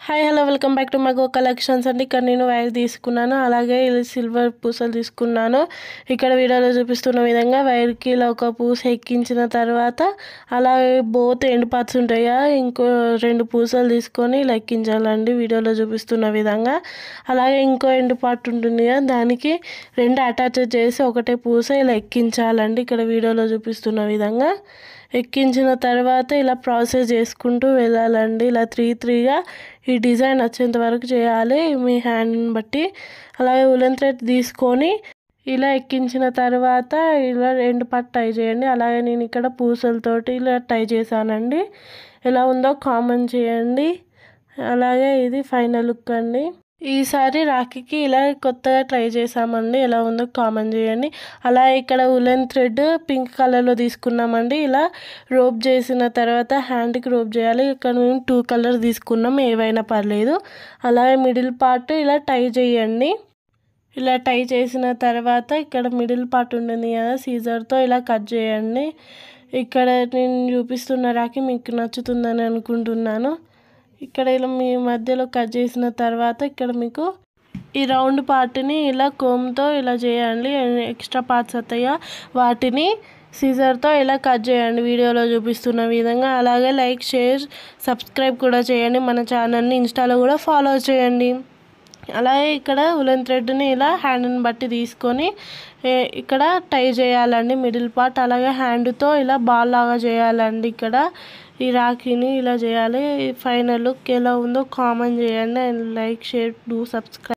Hi hello welcome back to my go collections అండి. ఇక్కడ నేను వైర్ తీసుకున్నాను, అలాగే సిల్వర్ పూసలు తీసుకున్నాను. ఇక్కడ వీడియోలో చూపిస్తున్న విధంగా వైర్కి ఇలా ఒక పూస ఎక్కించిన తర్వాత అలాగే బోత్ ఎండ్ పార్ట్స్ ఉంటాయా ఇంకో 2 పూసలు తీసుకొని ఇలా ఎక్కించాలండి వీడియోలో చూపిస్తున్న విధంగా. అలాగే ఇంకో ఎండ్ పార్ట్ ఉంటుంది కదా, దానికి 2 అటాచ్ చేసి ఒకటే పూస ఇలా ఎక్కించాలండి ఇక్కడ వీడియోలో చూపిస్తున్న విధంగా. ఎక్కించిన తర్వాత ఇలా ప్రాసెస్ చేసుకుంటూ వెళ్ళాలండి. ఇలా 3-3గా ఈ డిజైన్ వచ్చేంత వరకు చేయాలి మీ హ్యాండ్ని బట్టి. అలాగే ఉలెన్ థ్రెడ్ తీసుకొని ఇలా ఎక్కించిన తర్వాత ఇలా ఎండ్ పార్ట్ టై చేయండి. అలాగే నేను ఇక్కడ పూసలతోటి ఇలా టై చేశానండి. ఎలా ఉందో కామెంట్ చేయండి. అలాగే ఇది ఫైనల్ లుక్ అండి. ఈసారి రాఖీకి ఇలా కొత్తగా ట్రై చేసామండి, ఎలా ఉందో కామెంట్ చేయండి. అలా ఇక్కడ ఉలెన్ థ్రెడ్ పింక్ కలర్లో తీసుకున్నామండి. ఇలా రోప్ చేసిన తర్వాత హ్యాండ్కి రోప్ చేయాలి. ఇక్కడ మేము 2 కలర్ తీసుకున్నాం, ఏవైనా పర్లేదు. అలాగే మిడిల్ పార్ట్ ఇలా టై చేయండి. ఇలా టై చేసిన తర్వాత ఇక్కడ మిడిల్ పార్ట్ ఉంటుంది కదా, సీజర్తో ఇలా కట్ చేయండి. ఇక్కడ నేను చూపిస్తున్న రాఖీ మీకు నచ్చుతుందని అనుకుంటున్నాను. ఇక్కడ ఇలా మీ మధ్యలో కట్ చేసిన తర్వాత ఇక్కడ మీకు ఈ రౌండ్ పార్ట్ని ఇలా కోమ్తో ఇలా చేయండి. ఎక్స్ట్రా పార్ట్స్ వస్తాయో వాటిని సీజర్తో ఇలా కట్ చేయండి వీడియోలో చూపిస్తున్న విధంగా. అలాగే లైక్, షేర్, సబ్స్క్రైబ్ కూడా చేయండి. మన ఛానల్ని ఇన్స్టాలో కూడా ఫాలో చేయండి. అలాగే ఇక్కడ ఉలెన్ థ్రెడ్ని ఇలా హ్యాండ్ని బట్టి తీసుకొని ఇక్కడ టై చేయాలండి మిడిల్ పార్ట్. అలాగే హ్యాండ్తో ఇలా బాల్ లాగా చేయాలండి. ఇక్కడ ఈ రాఖీని ఇలా చేయాలి. ఫైనల్ లుక్ ఎలా ఉందో కామెంట్ చేయండి. And like, share, do subscribe.